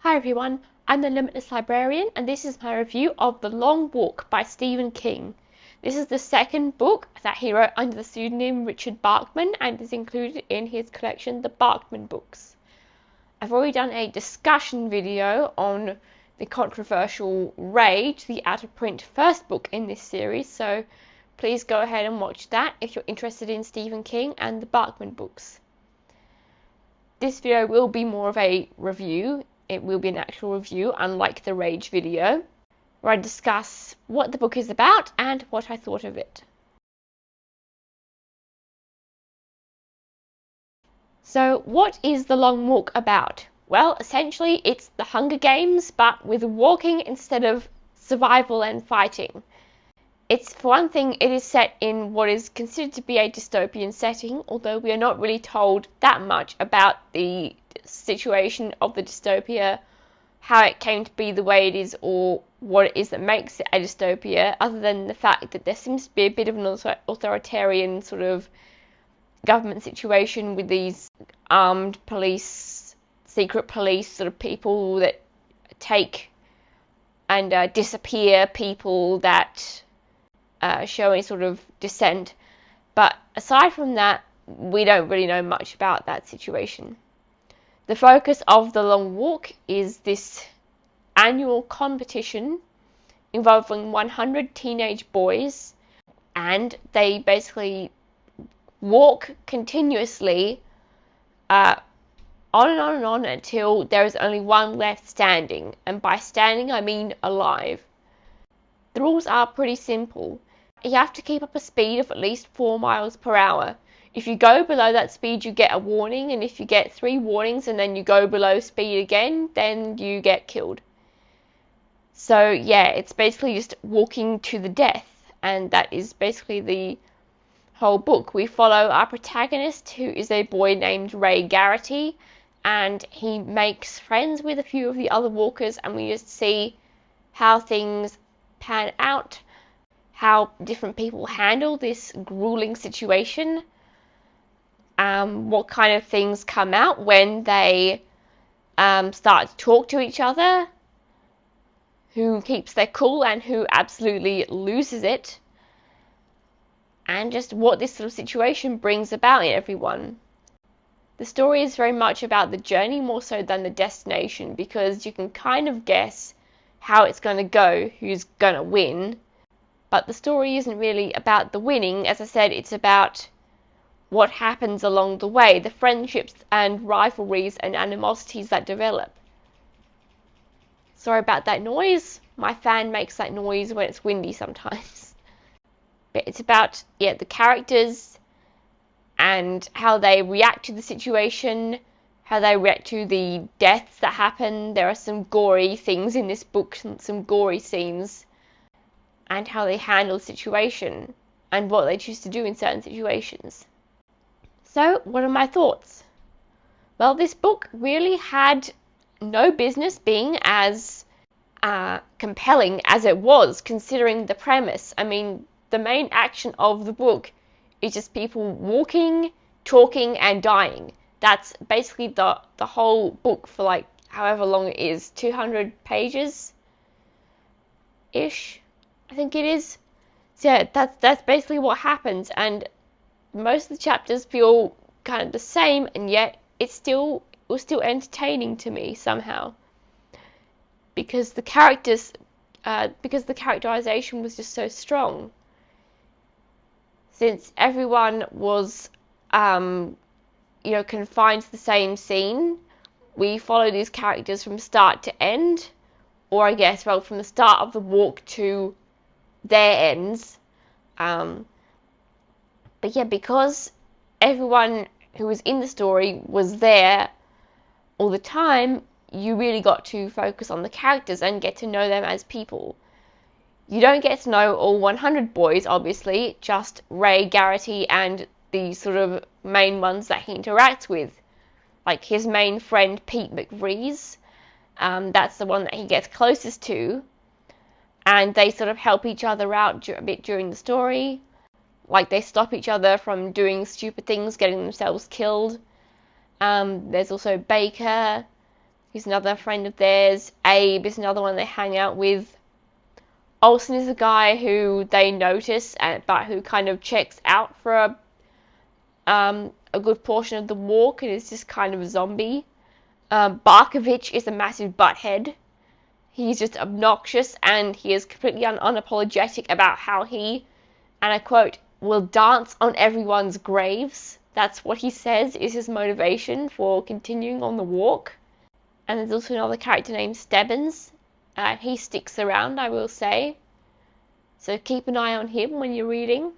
Hi everyone, I'm the Limitless Librarian and this is my review of The Long Walk by Stephen King. This is the second book that he wrote under the pseudonym Richard Bachman and is included in his collection The Bachman Books. I've already done a discussion video on the controversial Rage, the out-of-print first book in this series, so please go ahead and watch that if you're interested in Stephen King and the Bachman Books. This video will be more of a review. It will be an actual review, unlike the Rage video, where I discuss what the book is about and what I thought of it. So, what is The Long Walk about? Well, essentially, it's the Hunger Games, but with walking instead of survival and fighting. It's, for one thing, it is set in what is considered to be a dystopian setting, although we are not really told that much about the situation of the dystopia, how it came to be the way it is, or what it is that makes it a dystopia, other than the fact that there seems to be a bit of an authoritarian sort of government situation with these armed police, secret police sort of people that take and disappear people that show any sort of dissent. But aside from that, we don't really know much about that situation. The focus of The Long Walk is this annual competition involving 100 teenage boys, and they basically walk continuously on and on and on until there is only one left standing, and by standing I mean alive. The rules are pretty simple. You have to keep up a speed of at least 4 miles per hour. If you go below that speed, you get a warning, and if you get 3 warnings and then you go below speed again, then you get killed. So yeah, it's basically just walking to the death, and that is basically the whole book. We follow our protagonist, who is a boy named Ray Garrity, and he makes friends with a few of the other walkers, and we just see how things pan out, how different people handle this grueling situation, what kind of things come out when they start to talk to each other, who keeps their cool and who absolutely loses it, and just what this sort of situation brings about in everyone. The story is very much about the journey more so than the destination, because you can kind of guess how it's going to go, who's going to win, but the story isn't really about the winning. As I said, it's about what happens along the way, the friendships and rivalries and animosities that develop. Sorry about that noise. My fan makes that noise when it's windy sometimes. But it's about, the characters and how they react to the situation, how they react to the deaths that happen. There are some gory things in this book, some gory scenes, and how they handle the situation and what they choose to do in certain situations. So, what are my thoughts? Well, this book really had no business being as compelling as it was, considering the premise. I mean, the main action of the book is just people walking, talking, and dying. That's basically the whole book for like however long it is, 200 pages ish, I think it is. So yeah, that's basically what happens, and most of the chapters feel kind of the same, and yet it was still entertaining to me somehow, because the characterization was just so strong. Since everyone was confined to the same scene, we follow these characters from start to end, or I guess, well, from the start of the walk to their ends. But yeah, because everyone who was in the story was there all the time, you really got to focus on the characters and get to know them as people. You don't get to know all 100 boys, obviously, just Ray Garrity and the sort of main ones that he interacts with. Like his main friend, Pete McVries, that's the one that he gets closest to, and they sort of help each other out a bit during the story. Like, they stop each other from doing stupid things, getting themselves killed. There's also Baker, He's another friend of theirs. Abe is another one they hang out with. Olsen is a guy who they notice, but who kind of checks out for a good portion of the walk and is just kind of a zombie. Barkovich is a massive butthead. He's just obnoxious, and he is completely unapologetic about how he, and I quote, will dance on everyone's graves. That's what he says is his motivation for continuing on the walk. And there's also another character named Stebbins. He sticks around, I will say. So keep an eye on him when you're reading.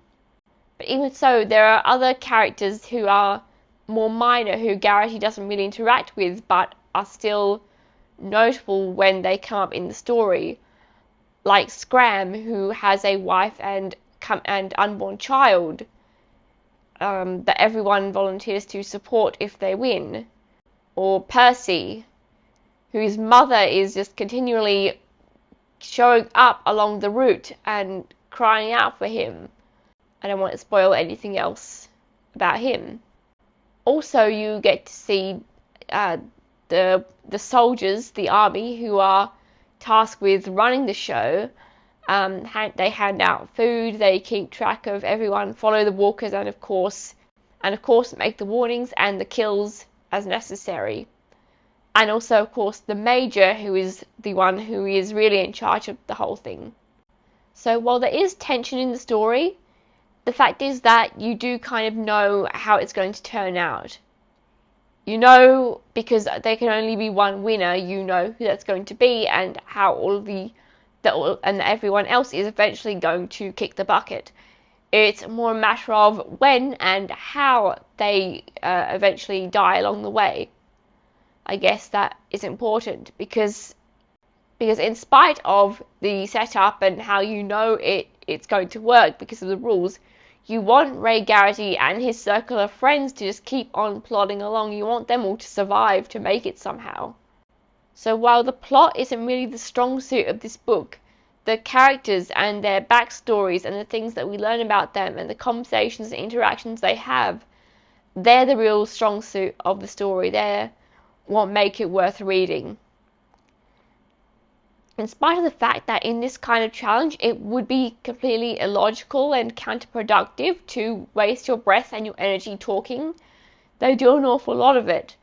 But even so, there are other characters who are more minor, who Garrity doesn't really interact with, but are still notable when they come up in the story. Like Scram, who has a wife and unborn child that everyone volunteers to support if they win. Or Percy, whose mother is just continually showing up along the route and crying out for him. I don't want to spoil anything else about him. Also, you get to see the soldiers, the army, who are tasked with running the show. They hand out food, they keep track of everyone, follow the walkers, and of course make the warnings and the kills as necessary. And also, of course, the Major, who is the one who is really in charge of the whole thing. So while there is tension in the story, the fact is that you do kind of know how it's going to turn out. You know, because there can only be one winner, you know who that's going to be and how and everyone else is eventually going to kick the bucket. It's more a matter of when and how they eventually die along the way. I guess that is important because in spite of the setup and how you know it's going to work because of the rules, you want Ray Garrity and his circle of friends to just keep on plodding along. You want them all to survive, to make it somehow. So while the plot isn't really the strong suit of this book, the characters and their backstories and the things that we learn about them and the conversations and interactions they have, they're the real strong suit of the story. They're what make it worth reading. In spite of the fact that in this kind of challenge it would be completely illogical and counterproductive to waste your breath and your energy talking, they do an awful lot of it.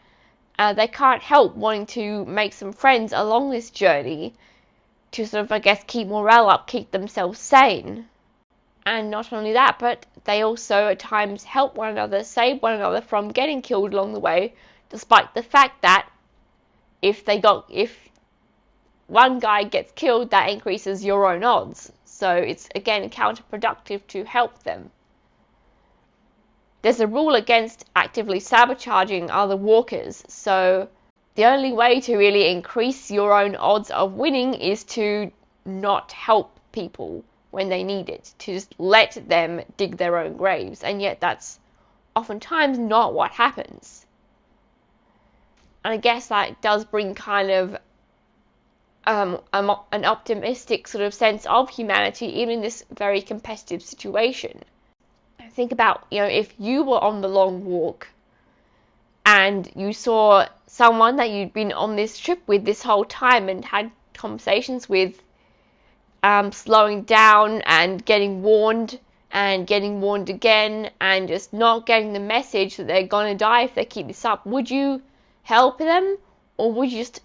They can't help wanting to make some friends along this journey to sort of, I guess, keep morale up, keep themselves sane. And not only that, but they also at times help one another, save one another from getting killed along the way, despite the fact that if one guy gets killed, that increases your own odds. So it's, again, counterproductive to help them. There's a rule against actively sabotaging other walkers, so the only way to really increase your own odds of winning is to not help people when they need it, to just let them dig their own graves, and yet that's oftentimes not what happens. And I guess that does bring kind of an optimistic sort of sense of humanity even in this very competitive situation. Think about, if you were on the long walk and you saw someone that you'd been on this trip with this whole time and had conversations with slowing down and getting warned again and just not getting the message that they're going to die if they keep this up, would you help them, or would you just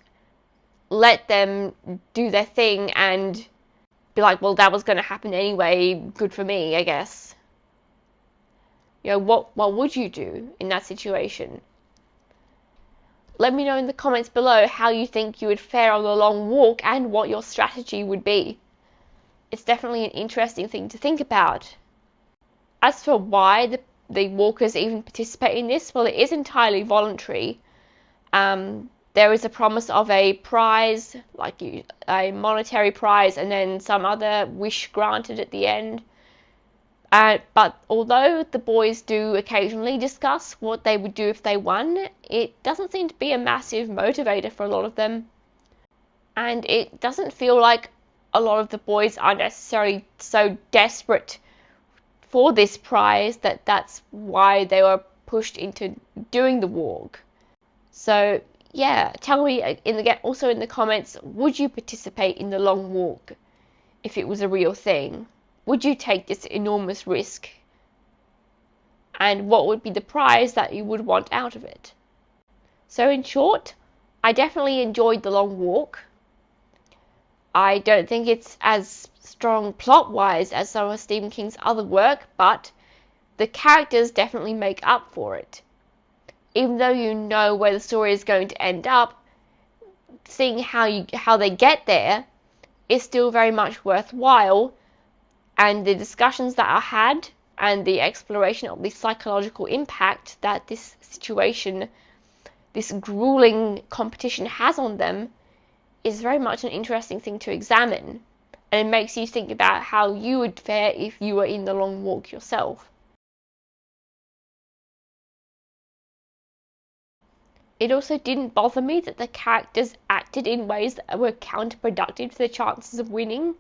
let them do their thing and be like, well, that was going to happen anyway, good for me, I guess? What would you do in that situation? Let me know in the comments below how you think you would fare on the long walk and what your strategy would be. It's definitely an interesting thing to think about. As for why the walkers even participate in this, well, it is entirely voluntary. There is a promise of a prize, like a monetary prize, and then some other wish granted at the end. But although the boys do occasionally discuss what they would do if they won, it doesn't seem to be a massive motivator for a lot of them. And it doesn't feel like a lot of the boys are necessarily so desperate for this prize that that's why they were pushed into doing the walk. So yeah, tell me also in the comments, would you participate in the long walk if it was a real thing? Would you take this enormous risk? And what would be the prize that you would want out of it? So in short, I definitely enjoyed the long walk. I don't think it's as strong plot-wise as some of Stephen King's other work, but the characters definitely make up for it. Even though you know where the story is going to end up, seeing how they get there is still very much worthwhile, and the discussions that are had and the exploration of the psychological impact that this situation, this grueling competition has on them, is very much an interesting thing to examine, and it makes you think about how you would fare if you were in the long walk yourself. It also didn't bother me that the characters acted in ways that were counterproductive to their chances of winning,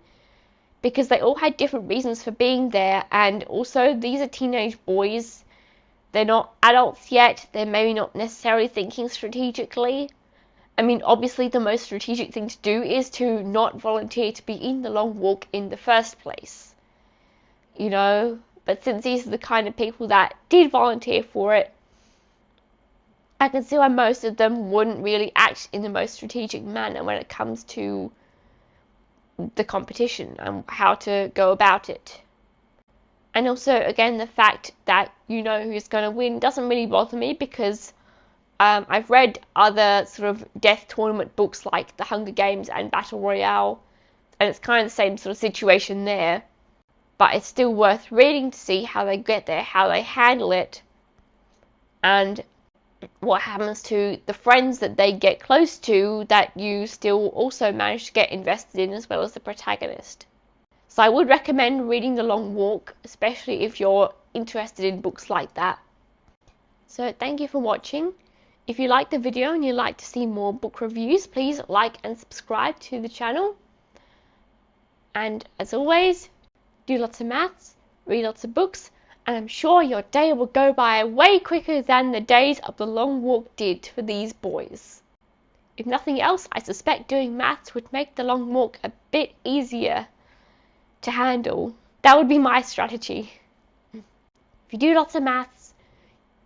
because they all had different reasons for being there, and also these are teenage boys. They're not adults yet, they're maybe not necessarily thinking strategically. I mean, obviously the most strategic thing to do is to not volunteer to be in the long walk in the first place. You know, but since these are the kind of people that did volunteer for it, I can see why most of them wouldn't really act in the most strategic manner when it comes to the competition and how to go about it. And also, again, the fact that you know who's going to win doesn't really bother me, because I've read other sort of death tournament books like The Hunger Games and Battle Royale, and it's kind of the same sort of situation there. But it's still worth reading to see how they get there, how they handle it, and what happens to the friends that they get close to that you still also manage to get invested in, as well as the protagonist. So I would recommend reading The Long Walk, especially if you're interested in books like that. So thank you for watching. If you liked the video and you'd like to see more book reviews, please like and subscribe to the channel. And as always, do lots of maths, read lots of books, and I'm sure your day will go by way quicker than the days of the long walk did for these boys. If nothing else, I suspect doing maths would make the long walk a bit easier to handle. That would be my strategy. If you do lots of maths,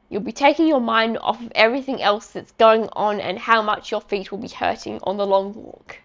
you'll be taking your mind off of everything else that's going on and how much your feet will be hurting on the long walk.